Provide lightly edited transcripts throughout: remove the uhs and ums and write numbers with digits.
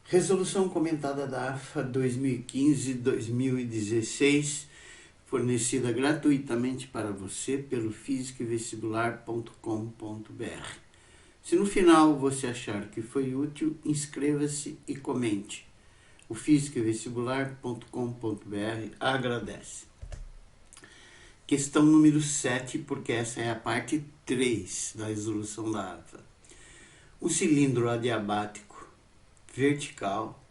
Resolução comentada da AFA 2015-2016, fornecida gratuitamente para você pelo fisicaevestibular.com.br. Se no final você achar que foi útil, inscreva-se e comente. O fisicaevestibular.com.br agradece. Questão número 7, porque essa é a parte 3 da resolução da AFA. Um cilindro adiabático vertical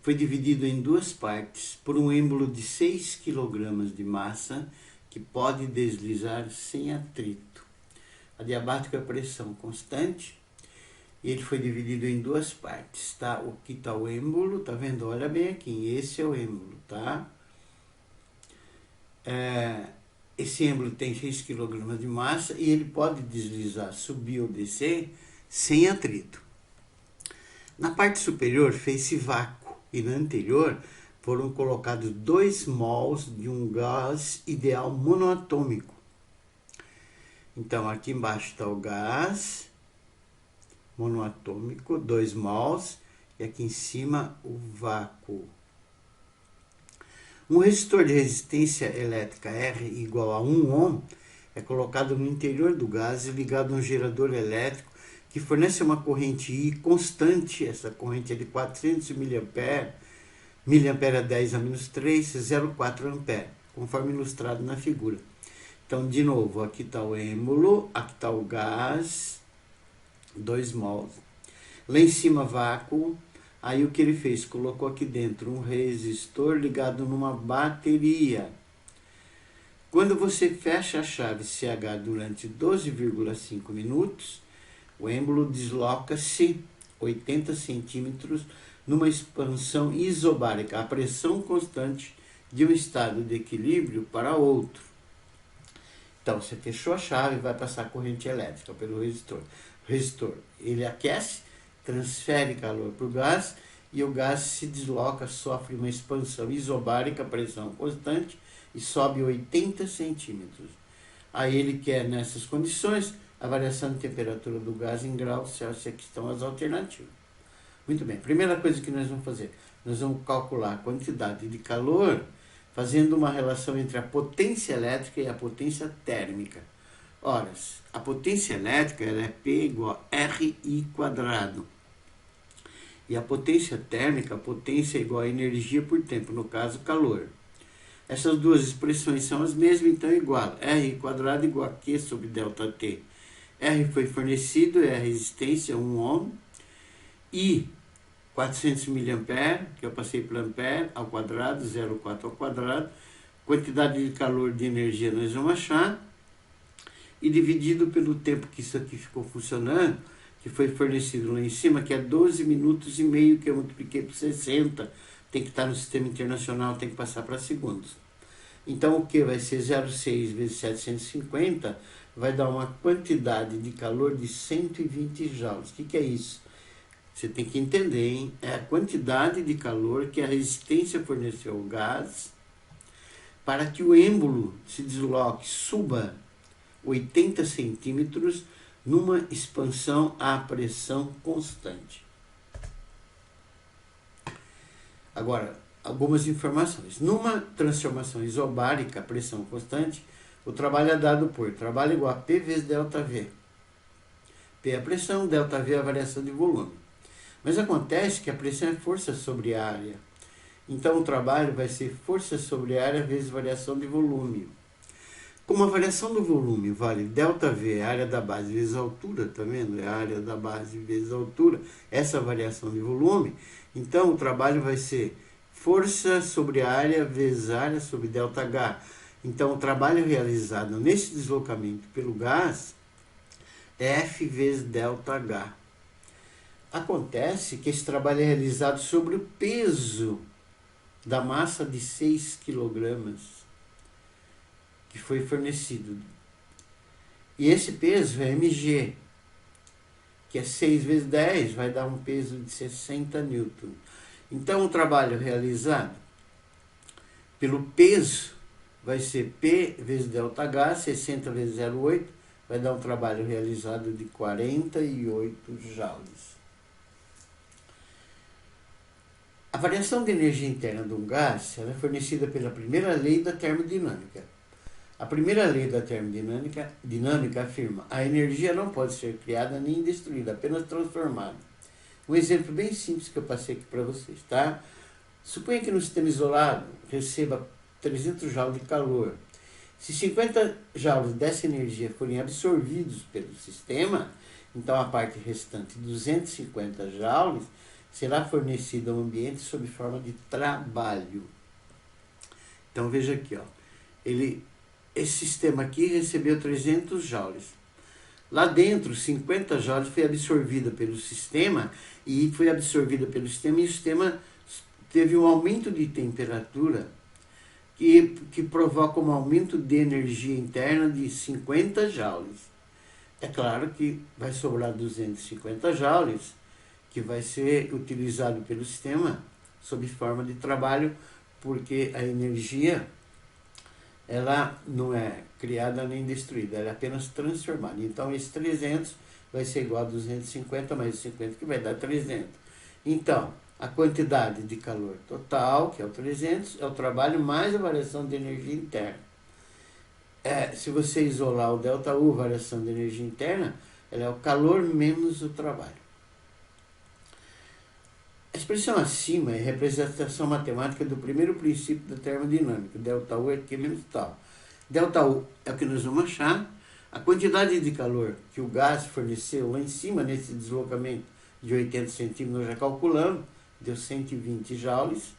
foi dividido em duas partes por um êmbolo de 6 kg de massa que pode deslizar sem atrito. Adiabático é pressão constante e ele foi dividido em duas partes, tá? Aqui está o êmbolo, tá vendo? Olha bem aqui, esse é o êmbolo, tá? Esse êmbolo tem 6 kg de massa e ele pode deslizar, subir ou descer sem atrito. Na parte superior fez-se vácuo e na anterior foram colocados 2 mols de um gás ideal monoatômico. Então aqui embaixo está o gás monoatômico, 2 mols, e aqui em cima o vácuo. Um resistor de resistência elétrica R igual a 1 ohm é colocado no interior do gás e ligado a um gerador elétrico que fornece uma corrente I constante. Essa corrente é de 400 mA, miliampere a 10 a menos 3, 0,4 ampere, conforme ilustrado na figura. Então, de novo, aqui está o êmbolo, aqui está o gás, 2 mols. Lá em cima, vácuo. Aí o que ele fez? Colocou aqui dentro um resistor ligado numa bateria. Quando você fecha a chave CH durante 12,5 minutos, o êmbolo desloca-se 80 centímetros numa expansão isobárica, a pressão constante de um estado de equilíbrio para outro. Então, você fechou a chave e vai passar corrente elétrica pelo resistor. O resistor, ele aquece, transfere calor para o gás e o gás se desloca, sofre uma expansão isobárica, pressão constante, e sobe 80 centímetros. Aí ele quer, nessas condições, a variação de temperatura do gás em graus Celsius. Aqui estão as alternativas. Muito bem, primeira coisa que nós vamos fazer, nós vamos calcular a quantidade de calor fazendo uma relação entre a potência elétrica e a potência térmica. Ora, a potência elétrica ela é P igual a RI². E a potência térmica, a potência é igual a energia por tempo, no caso, calor. Essas duas expressões são as mesmas, então é igual. R² igual a Q sobre ΔT. R foi fornecido, é a resistência, 1 ohm. I, 400 mA, que eu passei para ampere, ao quadrado, 0,4 ao quadrado. Quantidade de calor de energia nós vamos achar. E dividido pelo tempo que isso aqui ficou funcionando, que foi fornecido lá em cima, que é 12 minutos e meio, que eu multipliquei por 60. Tem que estar no sistema internacional, tem que passar para segundos. Então, o que vai ser 0,6 vezes 750, vai dar uma quantidade de calor de 120 joules. O que é isso? Você tem que entender, hein? É a quantidade de calor que a resistência forneceu ao gás para que o êmbolo se desloque, suba 80 centímetros numa expansão à pressão constante. Agora, algumas informações. Numa transformação isobárica, pressão constante, o trabalho é dado por trabalho igual a P vezes ΔV. P é a pressão, ΔV é a variação de volume. Mas acontece que a pressão é força sobre a área. Então, o trabalho vai ser força sobre a área vezes variação de volume. Como a variação do volume vale ΔV, a área da base vezes a altura, tá vendo? É a área da base vezes a altura, essa variação de volume. Então, o trabalho vai ser força sobre a área vezes área sobre ΔH. Então, o trabalho realizado nesse deslocamento pelo gás é F vezes ΔH. Acontece que esse trabalho é realizado sobre o peso da massa de 6 kg que foi fornecido. E esse peso é mg, que é 6 vezes 10, vai dar um peso de 60 newton. Então, o trabalho realizado pelo peso vai ser P vezes ΔH, 60 vezes 0,8, vai dar um trabalho realizado de 48 joules. variação de energia interna de um gás ela é fornecida pela primeira lei da termodinâmica. A primeira lei da termodinâmica afirma: a energia não pode ser criada nem destruída, apenas transformada. Um exemplo bem simples que eu passei aqui para vocês, tá? Suponha que no sistema isolado receba 300 joules de calor. Se 50 joules dessa energia forem absorvidos pelo sistema, então a parte restante, 250 joules, será fornecida ao ambiente sob forma de trabalho. Então veja aqui, ó, esse sistema aqui recebeu 300 joules. Lá dentro, 50 joules foi absorvida pelo sistema e o sistema teve um aumento de temperatura que provoca um aumento de energia interna de 50 joules. É claro que vai sobrar 250 joules, que vai ser utilizado pelo sistema sob forma de trabalho, porque a energia ela não é criada nem destruída, ela é apenas transformada. Então, esse 300 vai ser igual a 250 mais 50, que vai dar 300. Então, a quantidade de calor total, que é o 300, é o trabalho mais a variação de energia interna. Se você isolar o ΔU, variação de energia interna, ela é o calor menos o trabalho. A expressão acima é a representação matemática do primeiro princípio da termodinâmica. ΔU é aqui menos tal. ΔU é o que nós vamos achar. A quantidade de calor que o gás forneceu lá em cima, nesse deslocamento de 80 centímetros, nós já calculamos, deu 120 joules.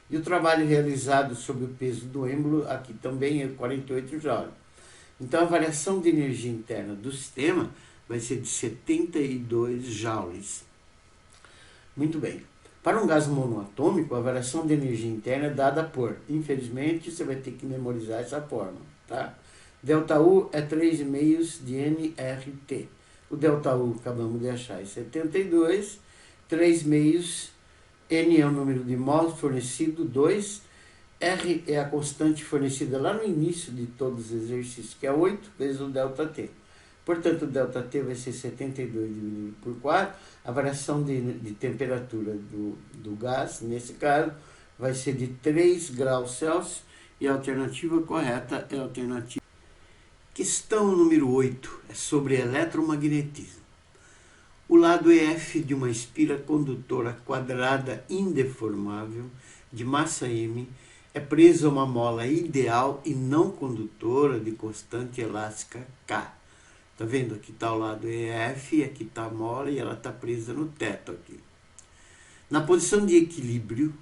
E o trabalho realizado sob o peso do êmbolo, aqui também é 48 joules. Então, a variação de energia interna do sistema vai ser de 72 joules. Muito bem. Para um gás monoatômico, a variação de energia interna é dada por, infelizmente, você vai ter que memorizar essa forma, tá? ΔU é 3,5 de nRT. O ΔU, acabamos de achar, é 72. 3,5, N é o número de mols fornecido, 2. R é a constante fornecida lá no início de todos os exercícios, que é 8 vezes o ΔT. Portanto, o ΔT vai ser 72 dividido por 4. A variação de temperatura do gás, nesse caso, vai ser de 3 graus Celsius. E a alternativa correta é a alternativa. Questão número 8 é sobre eletromagnetismo. O lado EF de uma espira condutora quadrada indeformável de massa M é preso a uma mola ideal e não condutora de constante elástica K. Tá vendo? Aqui está o lado EF, aqui está a mola e ela está presa no teto aqui. Na posição de equilíbrio,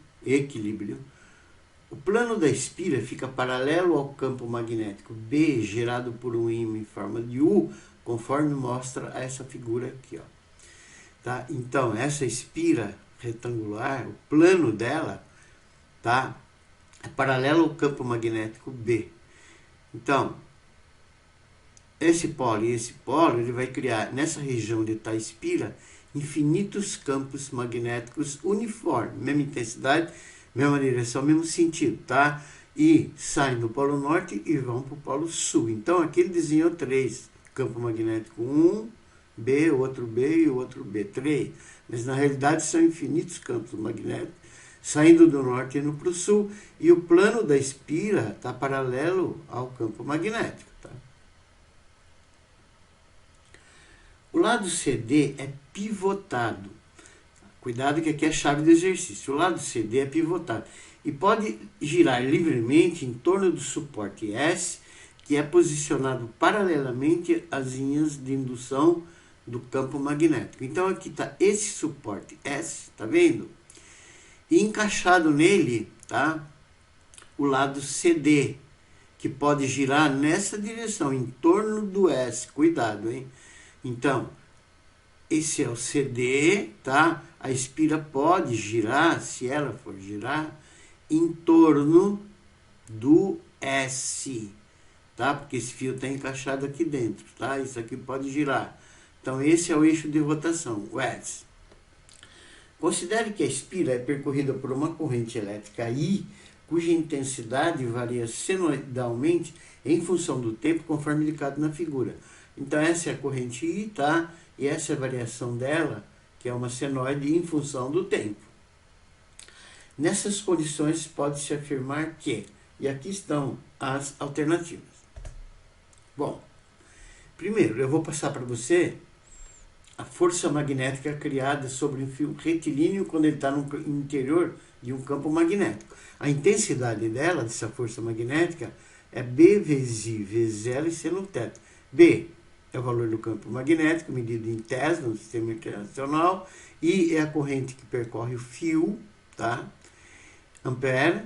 o plano da espira fica paralelo ao campo magnético B, gerado por um ímã em forma de U, conforme mostra essa figura aqui, ó. Tá? Então, essa espira retangular, o plano dela, tá, é paralelo ao campo magnético B. Então, esse polo e esse polo, ele vai criar, nessa região onde está a espira, infinitos campos magnéticos uniformes, mesma intensidade, mesma direção, mesmo sentido, tá? E saem do polo norte e vão para o polo sul. Então, aqui ele desenhou 3 campos magnéticos, um B, outro B e outro B, 3. Mas, na realidade, são infinitos campos magnéticos, saindo do norte e indo para o sul, e o plano da espira está paralelo ao campo magnético, tá? O lado CD é pivotado. Cuidado que aqui é a chave do exercício. O lado CD é pivotado e pode girar livremente em torno do suporte S, que é posicionado paralelamente às linhas de indução do campo magnético. Então aqui está esse suporte S, tá vendo? E encaixado nele, tá, o lado CD, que pode girar nessa direção, em torno do S. Cuidado, hein? Então, esse é o CD, tá? A espira pode girar, se ela for girar, em torno do S, tá? Porque esse fio está encaixado aqui dentro, tá? Isso aqui pode girar. Então, esse é o eixo de rotação, o S. Considere que a espira é percorrida por uma corrente elétrica I, cuja intensidade varia senoidalmente em função do tempo, conforme indicado na figura. Então, essa é a corrente I, tá? E essa é a variação dela, que é uma senoide em função do tempo. Nessas condições pode-se afirmar que, e aqui estão as alternativas. Bom, primeiro eu vou passar para você a força magnética criada sobre um fio retilíneo quando ele está no interior de um campo magnético. A intensidade dela, dessa força magnética, é B vezes I vezes L seno θ. B é o valor do campo magnético, medido em Tesla, no sistema internacional. I é a corrente que percorre o fio, tá? Ampere.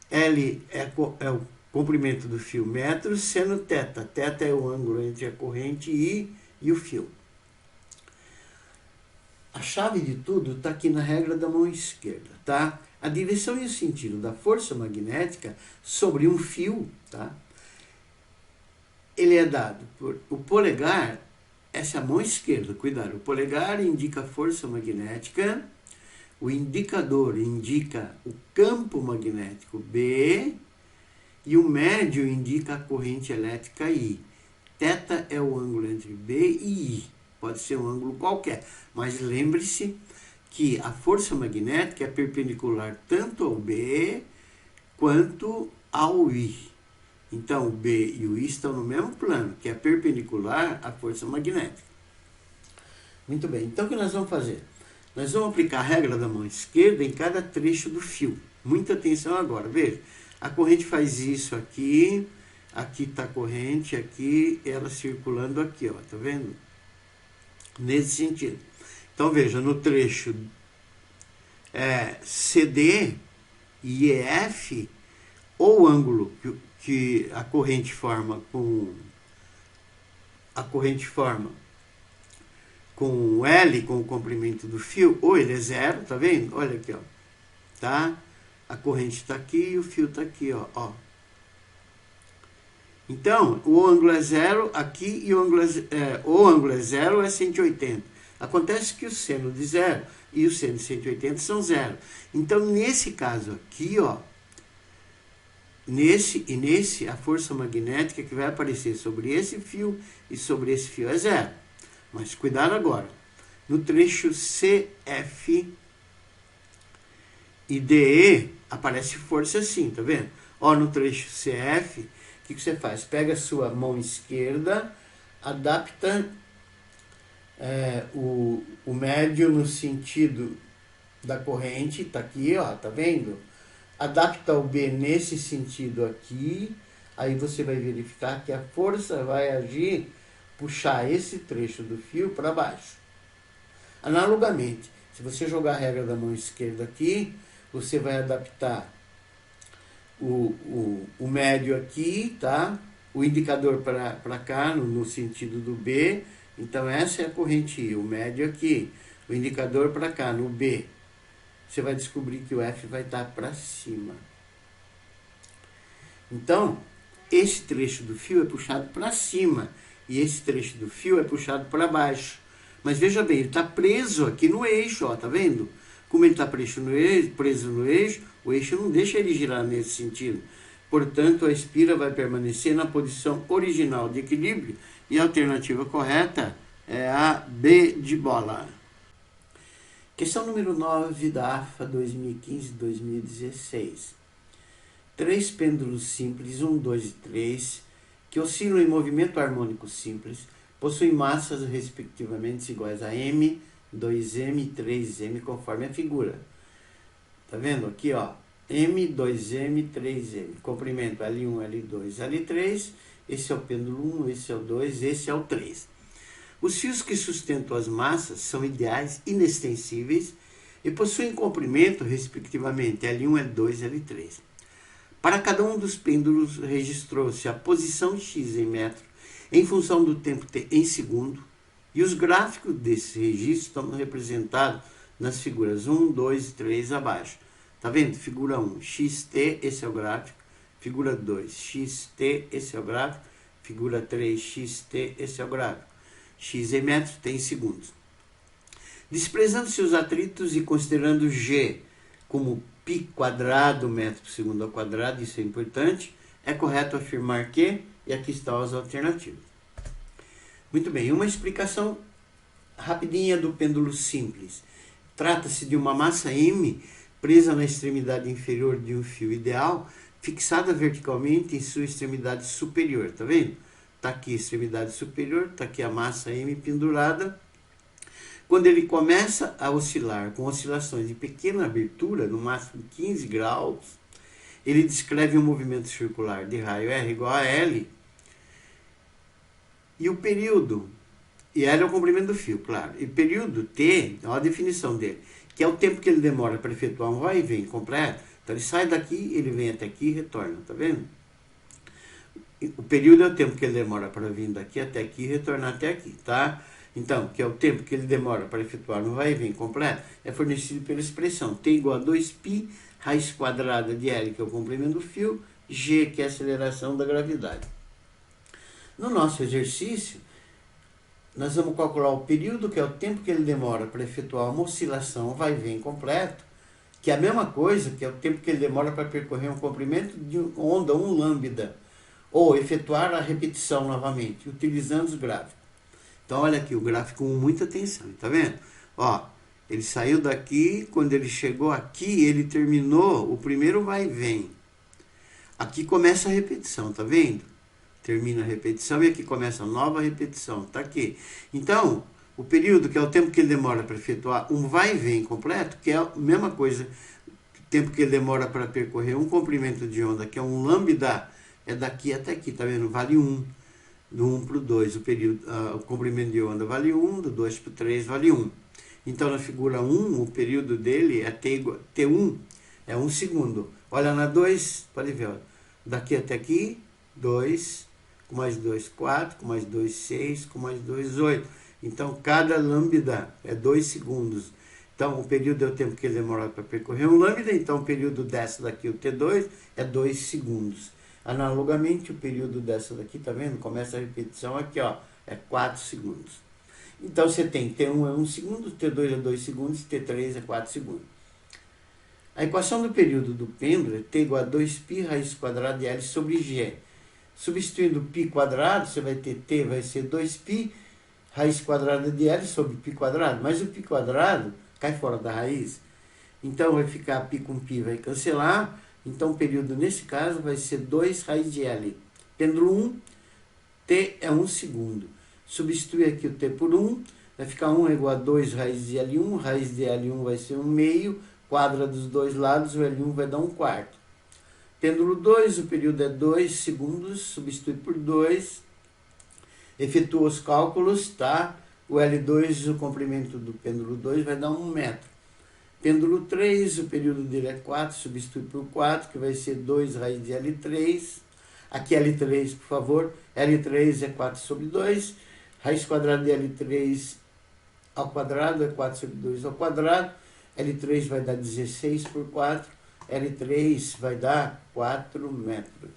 L é o comprimento do fio, metros. Seno θ. Θ é o ângulo entre a corrente I e o fio. A chave de tudo está aqui na regra da mão esquerda, tá? A direção e o sentido da força magnética sobre um fio, tá? Ele é dado por o polegar, essa é a mão esquerda, cuidado. O polegar indica a força magnética, o indicador indica o campo magnético B e o médio indica a corrente elétrica I. Θ é o ângulo entre B e I. Pode ser um ângulo qualquer, mas lembre-se que a força magnética é perpendicular tanto ao B quanto ao I. Então, o B e o I estão no mesmo plano, que é perpendicular à força magnética. Muito bem, então o que nós vamos fazer? Nós vamos aplicar a regra da mão esquerda em cada trecho do fio. Muita atenção agora, veja. A corrente faz isso aqui, aqui está a corrente, aqui, ela circulando aqui, ó, tá vendo? Nesse sentido. Então, veja, no trecho CD e EF, ou o ângulo que a corrente forma com L, com o comprimento do fio, ou ele é zero, tá vendo? Olha aqui, ó, tá? A corrente está aqui e o fio está aqui, ó. Então, o ângulo é zero aqui e o ângulo é zero é 180. Acontece que o seno de zero e o seno de 180 são zero. Então, nesse caso aqui, ó, nesse, a força magnética que vai aparecer sobre esse fio e sobre esse fio é zero. Mas cuidado agora. No trecho CF e DE, aparece força assim, tá vendo? Ó, no trecho CF, o que você faz? Pega a sua mão esquerda, adapta o médio no sentido da corrente, tá aqui, ó, tá vendo? Adapta o B nesse sentido aqui, aí você vai verificar que a força vai agir, puxar esse trecho do fio para baixo. Analogamente, se você jogar a regra da mão esquerda aqui, você vai adaptar o médio aqui, tá? O indicador para cá, no sentido do B. Então, essa é a corrente I, o médio aqui. O indicador para cá, no B. Você vai descobrir que o F vai estar para cima. Então, esse trecho do fio é puxado para cima. E esse trecho do fio é puxado para baixo. Mas veja bem, ele está preso aqui no eixo, ó, tá vendo? Como ele está preso no eixo, o eixo não deixa ele girar nesse sentido. Portanto, a espira vai permanecer na posição original de equilíbrio e a alternativa correta é a B de bola. Questão número 9 da AFA 2015-2016. 3 pêndulos simples, 1, 2 e 3, que oscilam em movimento harmônico simples, possuem massas respectivamente iguais a M, 2M e 3M, conforme a figura. Tá vendo aqui, ó? M, 2M, 3M. Comprimento L1, L2, L3. Esse é o pêndulo 1, esse é o 2, esse é o 3. Os fios que sustentam as massas são ideais, inextensíveis e possuem comprimento, respectivamente, L1, L2 e L3. Para cada um dos pêndulos, registrou-se a posição X em metro, em função do tempo T em segundo, e os gráficos desse registro estão representados nas figuras 1, 2 e 3 abaixo. Tá vendo? Figura 1, XT, esse é o gráfico. Figura 2, XT, esse é o gráfico. Figura 3, XT, esse é o gráfico. X em metros, T em segundos. Desprezando-se os atritos e considerando G como π quadrado metro por segundo ao quadrado, isso é importante, é correto afirmar que, e aqui estão as alternativas. Muito bem, uma explicação rapidinha do pêndulo simples. Trata-se de uma massa M presa na extremidade inferior de um fio ideal, fixada verticalmente em sua extremidade superior, tá vendo? Tá aqui a extremidade superior, tá aqui a massa M pendurada. Quando ele começa a oscilar com oscilações de pequena abertura, no máximo 15 graus, ele descreve um movimento circular de raio R igual a L, e o período, e L é o comprimento do fio, claro, e período T, olha a definição dele, que é o tempo que ele demora para efetuar um vai e vem completo. Então ele sai daqui, ele vem até aqui e retorna, tá vendo? O período é o tempo que ele demora para vir daqui até aqui e retornar até aqui, tá? Então, que é o tempo que ele demora para efetuar um vai e vem completo, é fornecido pela expressão T igual a 2π raiz quadrada de L, que é o comprimento do fio, G, que é a aceleração da gravidade. No nosso exercício, nós vamos calcular o período, que é o tempo que ele demora para efetuar uma oscilação vai e vem completo, que é a mesma coisa, que é o tempo que ele demora para percorrer um comprimento de onda, um lambda, ou efetuar a repetição novamente, utilizando os gráficos. Então, olha aqui o gráfico com muita atenção, tá vendo? Ó, ele saiu daqui, quando ele chegou aqui, ele terminou o primeiro vai e vem. Aqui começa a repetição, tá vendo? Termina a repetição e aqui começa a nova repetição, tá aqui. Então, o período, que é o tempo que ele demora para efetuar um vai e vem completo, que é a mesma coisa, o tempo que ele demora para percorrer um comprimento de onda, que é um lambda, é daqui até aqui, tá vendo? Vale 1. Do 1 para o 2, o período, o comprimento de onda vale 1, do 2 para o 3 vale 1. Então, na figura 1, o período dele é T1, é 1 segundo. Olha na 2, pode ver, ó, daqui até aqui, 2, com mais 2, 4, com mais 2, 6, com mais 2, 8. Então, cada lambda é 2 segundos. Então, o período é o tempo que ele demora para percorrer um lambda, então o período dessa daqui, o T2, é 2 segundos. Analogamente, o período dessa daqui, tá vendo? Começa a repetição aqui, ó, é 4 segundos. Então, você tem T1 é 1 segundo, T2 é 2 segundos, T3 é 4 segundos. A equação do período do pêndulo é T igual a 2π raiz quadrada de L sobre G. Substituindo π quadrado, você vai ter T, vai ser 2π raiz quadrada de L sobre π quadrado. Mas o π quadrado cai fora da raiz. Então, vai ficar π com π, vai cancelar. Então, o período, nesse caso, vai ser 2 raiz de L. Pêndulo 1, T é 1 segundo. Substitui aqui o T por 1, vai ficar 1 igual a 2 raiz de L1. Raiz de L1 vai ser 1 meio, quadra dos dois lados, o L1 vai dar 1 quarto. Pêndulo 2, o período é 2 segundos, substitui por 2. Efetua os cálculos, tá? O L2, o comprimento do pêndulo 2, vai dar 1 metro. Pêndulo 3, o período dele é 4, substitui por 4, que vai ser 2 raiz de L3. Aqui L3, por favor. L3 é 4 sobre 2. Raiz quadrada de L3 ao quadrado é 4 sobre 2 ao quadrado. L3 vai dar 16 por 4. L3 vai dar 4 metros.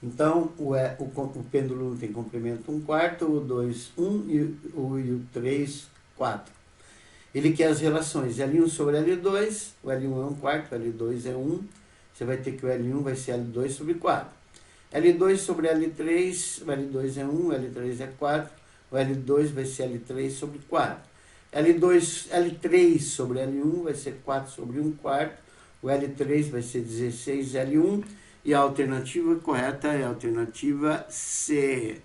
Então, o pêndulo 1 tem comprimento 1 quarto, o 2, 1 e o 3, 4. Ele quer as relações L1 sobre L2, o L1 é 1 quarto, o L2 é 1, você vai ter que o L1 vai ser L2 sobre 4. L2 sobre L3, o L2 é 1, o L3 é 4, o L2 vai ser L3 sobre 4. L3 sobre L1 vai ser 4 sobre 1 quarto, o L3 vai ser 16 L1, e a alternativa correta é a alternativa C.